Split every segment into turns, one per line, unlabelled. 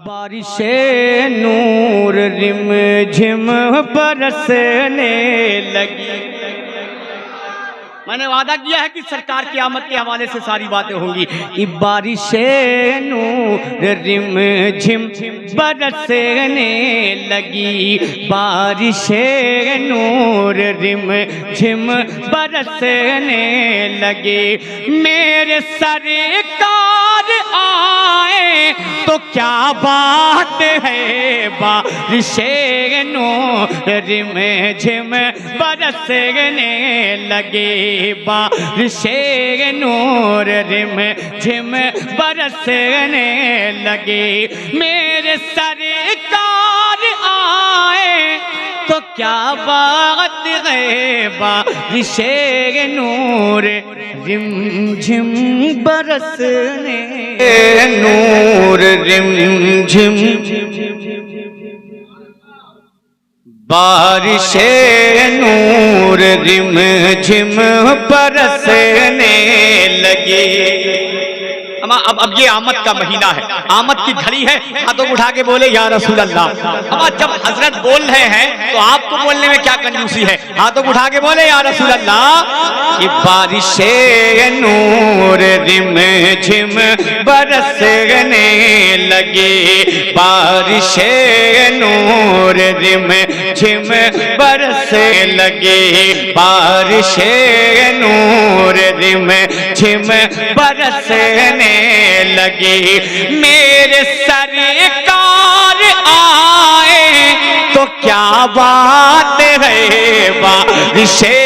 बारिशे नूर rim झिम बरसने लगी। मैंने वादा किया है कि सरकार क़यामत के हवाले से सारी बातें होंगी। बारिशे नूर रिम झिम बरसने लगी, बारिशे नूर रिम झिम बरसने लगी। मेरे सरकार आए तो क्या बात है, बारिशे नूर रिम झिम बरसने लगे, बारिशे नूर रिम झिम बरसने लगे। मेरे सरकार आए तो क्या बात है, बारिशे नूर रिम झिम बरसने नूर रिम झिम बारिशे नूर रिम झिम बरसने लगी। अब ये आमद का महीना है, आमद की घड़ी है। हाथों उठा के बोले या रसूल अल्लाह। अब जब हजरत बोल रहे हैं तो आपको बोलने में क्या कंजूसी है? हाथों उठा के बोले या रसूल अल्लाह कि बारिशे नूर रिम झिम बरसने लगे, बारिशे नूर रिम झिम बरसने लगे, बारिशे नूर रिम झिम बरसने लगे। मेरे सरकार आए तो क्या बात है, बारिशे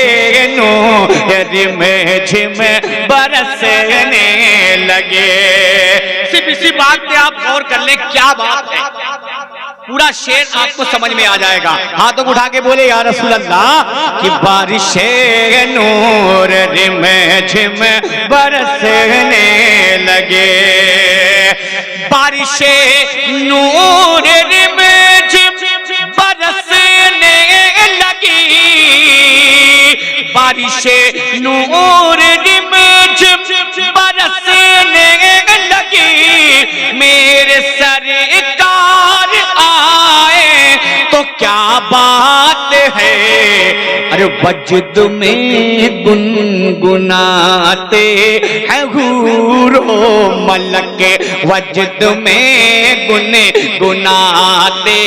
नूर रिम झिम बरसने लगे। सिर्फ इसी बात पे आप गौर कर लें, क्या बात है, पूरा शेर आपको समझ में आ जाएगा। हाथों को उठा के बोले या रसूल अल्लाह कि बारिशे नूर रिम झिम बरसने लगे, बारिशे नूर रिम झिम बरसने लगी, बारिशे नूर रिम झिम बरसने लगी। मेरे सरकार आए तो क्या बात है, अरे वजद में गुनगुनाते हैं हूरो मलक, वजद में गुनगुनाते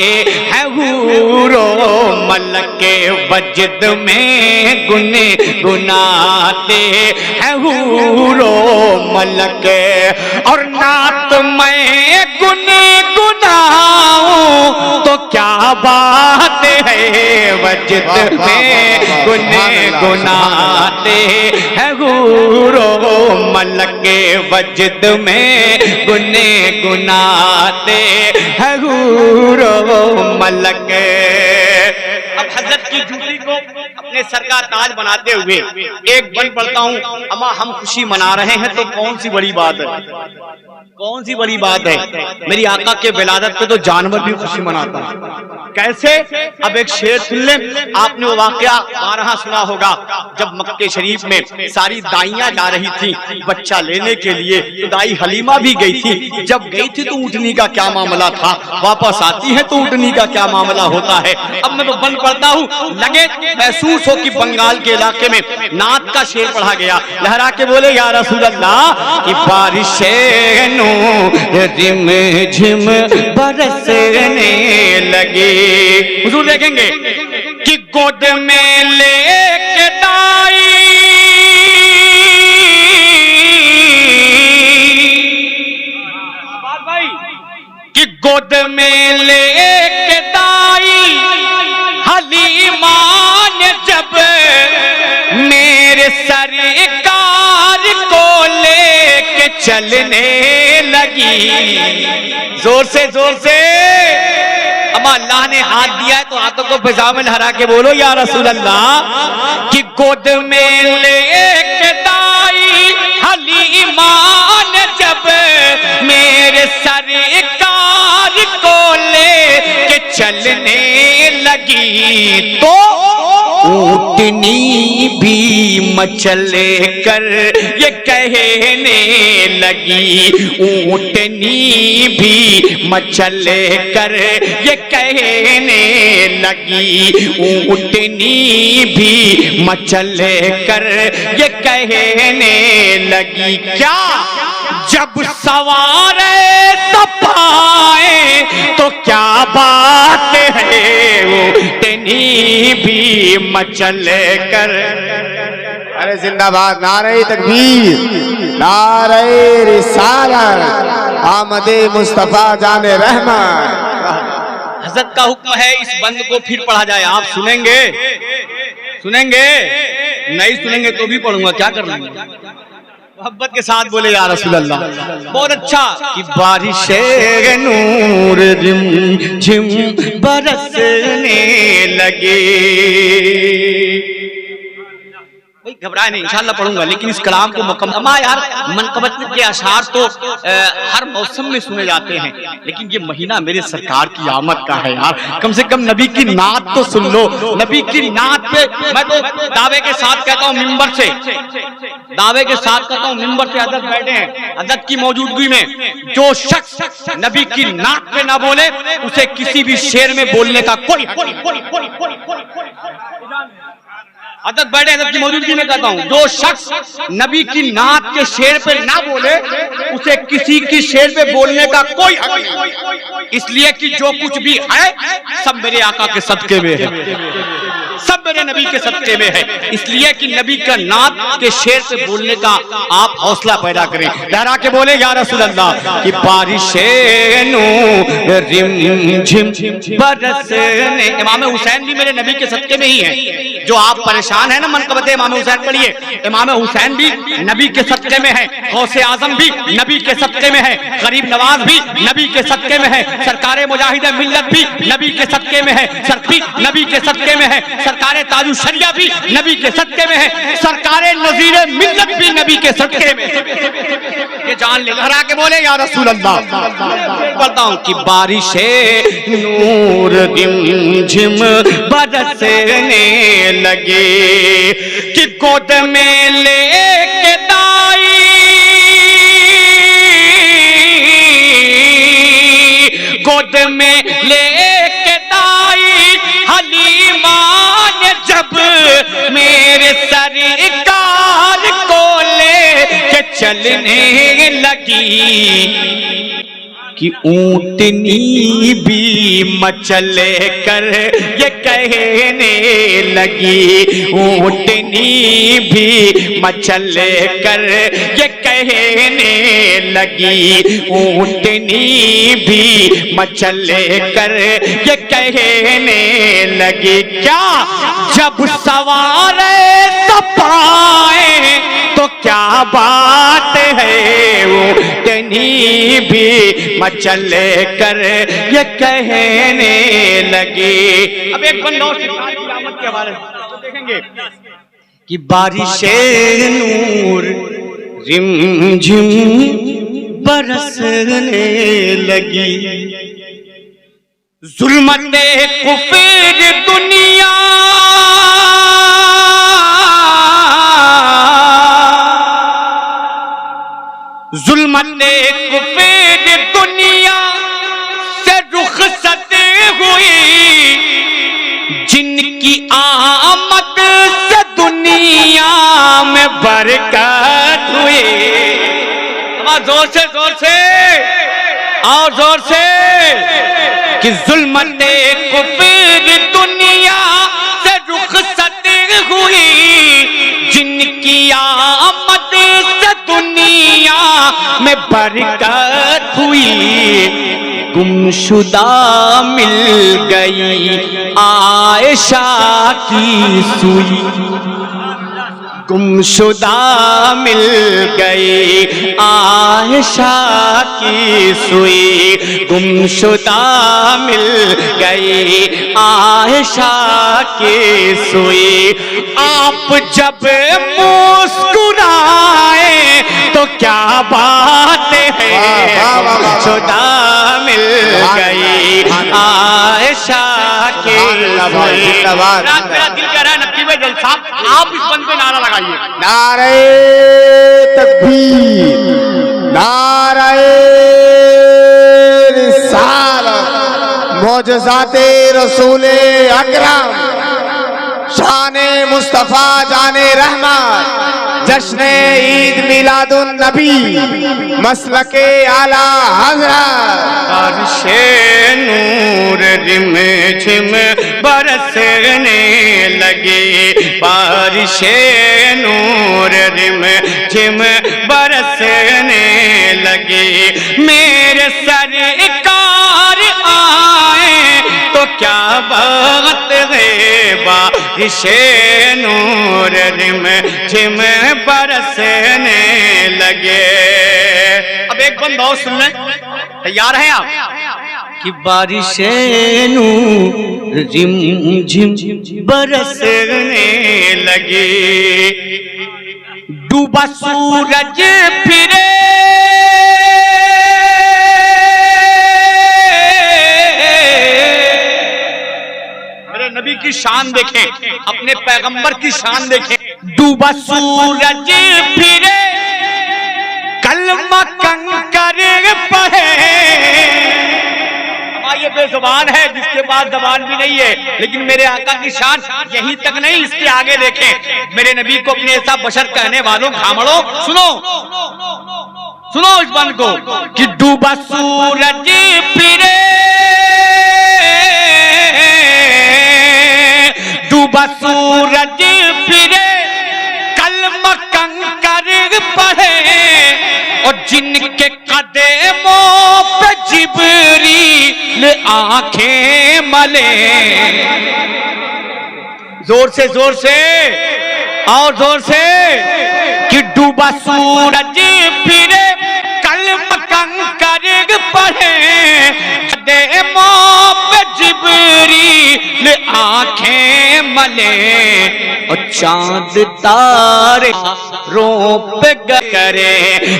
हैं हूरो मलक, वजद में गुनगुनाते हैं हूरो मलक। और नात मैं गुनगुनाऊं तो क्या बात है, वजद में गुनगुनाते हैं हूरो मलक, वजद में गुनगुनाते हैं हूरो मलक। अब हजरत की जूती को अपने सर का ताज बनाते हुए एक बन पढ़ता हूँ। अम्मा हम खुशी मना रहे हैं तो कौन सी बड़ी बात है, कौन सी बड़ी बात है। मेरी आका के विलादत पे तो जानवर भी खुशी मनाता है। कैसे? अब एक शेर सुन ले। आपने वो वाकया बारहा सुना होगा, जब मक्के शरीफ में सारी दाइयां जा रही थी बच्चा लेने के लिए, तो दाई हलीमा भी गई थी। जब गई थी तो ऊँटनी का क्या मामला था, वापस आती है तो ऊँटनी का क्या मामला होता है। अब मैं तो बंद पढ़ता हूँ, लगे महसूस हो कि बंगाल के इलाके में नात का शेर पढ़ा गया। लहरा के बोले या रसूल अल्लाह कि बारिशे नूर रिम झिम बरसने लगे। हुजूर देखेंगे कि गोद में लेके दाई, कि गोद में लेके दाई हलीमा ने जब मेरे सरकार को लेके चलने लगी। जोर से अम्मा अल्लाह ने हाथ दिया है तो हाथों को फिजा में लहरा के बोलो या रसूल अल्लाह कि गोद में लेके दाई हलीमा ने जब मेरे सरकार को लेके चलने लगी तो ऊँटनी भी मचल कर ये कहने लगी, ऊँटनी भी मचल कर ये कहने लगी, ऊँटनी भी मचल कर ये कहने लगी। क्या जब सवार सपाए तो क्या बात है, ऊँटनी भी मचल कर।
अरे जिंदाबाद, नारे तकबीर, नारे रिसालत, आमदे मुस्तफा जाने रहमत।
हज़रत का हुक्म है इस बंद को फिर पढ़ा जाए। आप सुनेंगे? सुनेंगे? नहीं सुनेंगे तो भी पढ़ूंगा, क्या कर लेंगे। मोहब्बत के साथ बोले या रसूल अल्लाह। बहुत अच्छा कि बारिशे नूर रिम झिम बरसने लगे। भाई घबराए नहीं, इंशाल्लाह पढ़ूंगा, लेकिन इस कलाम को मुकम्मल यार मनकबत के अशार तो हर मौसम में सुने जाते हैं, लेकिन ये महीना मेरे सरकार की आमद का है यार। कम से कम नबी की नात तो सुन लो। नबी की नात पे मैं तो दावे के साथ कहता हूँ, मिंबर से दावे के साथ कहता हूँ, मिंबर से हज़रत बैठे हैं, हज़रत की मौजूदगी में जो शख्स नबी की नात पे ना बोले उसे किसी भी शेर में बोलने का कोई अदब बैठे हज़रत की मौजूदगी में कहता हूँ, जो शख्स नबी की नात के शेर पे ना बोले उसे किसी की शेर पे बोलने का कोई हक नहीं। इसलिए कि जो कुछ भी है सब मेरे आका के सदके में है, सब मेरे नबी के सदके में है। इसलिए कि नबी का नात के शेर पे बोलने का आप हौसला पैदा करें। लहरा के बोले या रसूल अल्लाह कि बारिशे नूर रिम झिम बरसने। इमाम हुसैन भी मेरे नबी के सदके में ही है। जो आप परेशान है ना मनकबत इमाम हुसैन पढ़िए, इमाम हुसैन भी नबी के सदके में है, गौसे आजम भी नबी के सदके में है, गरीब नवाज भी नबी के सदके में है, सरकारे मुजाहिद मिल्लत भी नबी के सदके में है, सरफी नबी के सदके में है, सरकारे ताजु शरिया भी नबी के सदके में है, सरकारे नजीर मिल्लत भी नबी के सदके में है। ये जान ले, लहरा के बोले या रसूल अल्लाह। पढ़ता हूँ कि बारिशे नूर रिम झिम बरसने लगे, कि गोद में लेके दाई, गोद में लेके दाई हलीमा ने जब मेरे सरकार को लेके चलने लगी, कि ऊँटनी भी मचल कर ये कहने लगी, ऊँटनी भी मचल कर ये कहने लगी, ऊँटनी भी मचल कर ये कहने लगी। क्या जब सवार सपाए तो क्या बात है, ऊँटनी भी मचल कर ये कहने लगी। अब एक बंदा और क़यामत के हवाले तो देखेंगे कि बारिशे नूर रिम झिम बरसने लगी, जुल्मते कुफर दुनिया जुल्मते कुफर दुनिया से रुखसत हुई, जिनकी आमद से दुनिया में बरकत हुई। जोर से और जोर से कि जुल्मते कुफर दुनिया से रुखसत हुई, जिनकी आमद से दुनिया में बरकत हुई। गुमशुदा मिल गई आयशा की सुई, गुमशुदा मिल गई आयशा की सुई, गुमशुदा मिल गई आयशा की सुई। आप जब मुस्कुराए तो क्या बात है, गुमशुदा मिल गई आयशा की सुई। रात मेरा दिल कह रहा है फैजल साहब, आप इस बंद पे नारा लगाइए।
नारे तकबीर, नारे रिसालत, मोजज़ाते रसूले अकरम, शाने मुस्तफा जाने रहमत, जश्न ईद मिलादुन नबी, मसलके आला हज़रत।
बारिशे नूर रिम झिम बरसने लगी, बारिशे नूर रिम झिम बरसने लगी। मेरे सरकार आए तो क्या बात है, बारिशे नूर रिम झिम बरसने लगे। अब एक बंद और सुन लें, तैयार हैं आप? कि बारिशे नूर रिम झिम बरसने लगी, डूबा सूरज फिरे मेरे नबी की शान देखें, अपने पैगंबर की शान देखें। डूबा सूरज फिरे, कलमा कंकर पढ़े। ये बेजुबान है जिसके पास जबान भी नहीं है, लेकिन मेरे आका की शान यहीं तक नहीं, इसके आगे देखें। मेरे नबी को अपने ऐसा बशर कहने वालों खामड़ो, सुनो सुनो इस बंद को कि डूबा सूरज फिरे, डूबा सूरज फिरे, कलमा कंकर पढ़े, और जिनके कदमों पे जिब्रील आंखें मले। जोर से और जोर से कि डूबा सूरज फिरे, कलम कंकर पढ़े, कदमों पे जिब्रील आंखें मले, और चांद तारे रोप करे,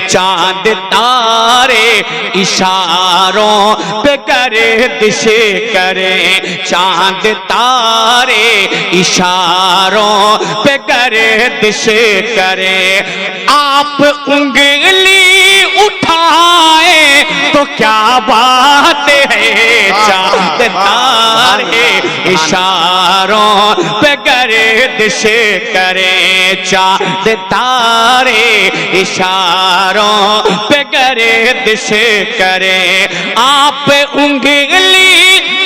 चांद तारे इशारों पे करे दिशे करे, चांद तारे इशारों पे करे दिशे करे। आप उंगली उठाए तो क्या बात है, चांद तारे इशारों पे करे दिशे करे, चांद तारे इशारों पे करे दिशे करे। आप उंगली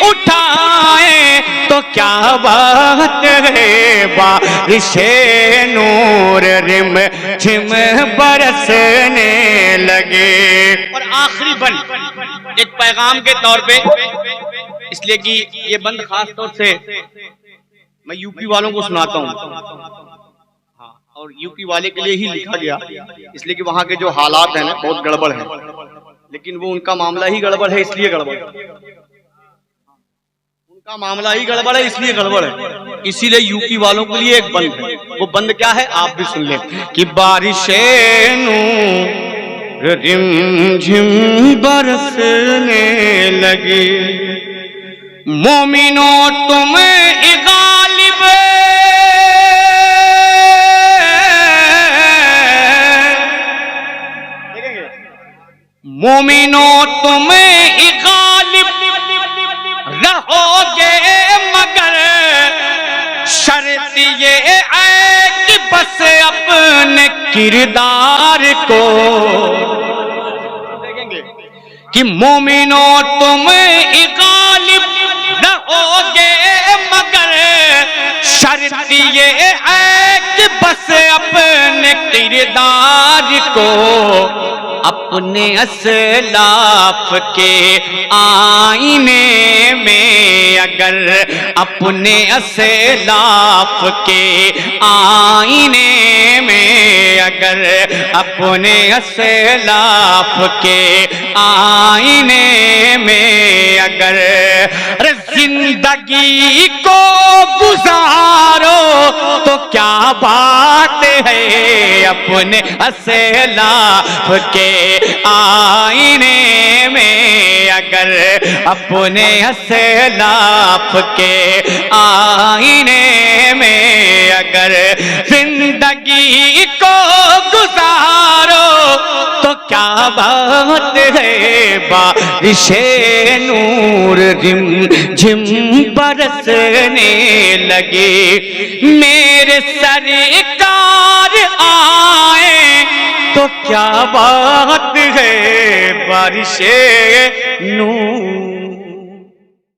उठाए तो क्या बात है, बारिशे नूर रिम झिम बरसने लगे। और आखिरी बंद एक पैगाम के तौर पे, इसलिए कि ये बंद खास तौर से मैं यूपी वालों को सुनाता हूँ, और यूपी वाले के लिए ही लिखा गया, इसलिए कि वहां के जो हालात हैं ना बहुत गड़बड़ है, लेकिन वो उनका मामला ही गड़बड़ है इसलिए गड़बड़ है, उनका मामला ही गड़बड़ है इसलिए गड़बड़ है। इसीलिए यूपी वालों के लिए एक बंद है। वो बंद क्या है आप भी सुन लें कि बारिशे नूर रिम झिम बरसने लगी, मोमिनो तुम गालिब, मोमिनो तुम गालिब रहोगे, मगर शर्त ये है कि बस अपने किरदार को, कि मोमिनो तुम गालिब रहोगे, मगर शर्त ये है कि बस अपने किरदार को, अपने असलाफ के आईने में, अगर अपने असलाफ के आईने में, अगर अपने असलाफ के आईने में, अगर जिंदगी को गुजारो तो क्या बात है, अपने असलाफ के आईने में अगर अपने असलाफ के आईने में अगर जिंदगी को गुजारो तो क्या बात है, बारिशे नूर रिम झिम बरसने लगे, मेरे सरकार आए तो क्या बात है, बारिशे नूर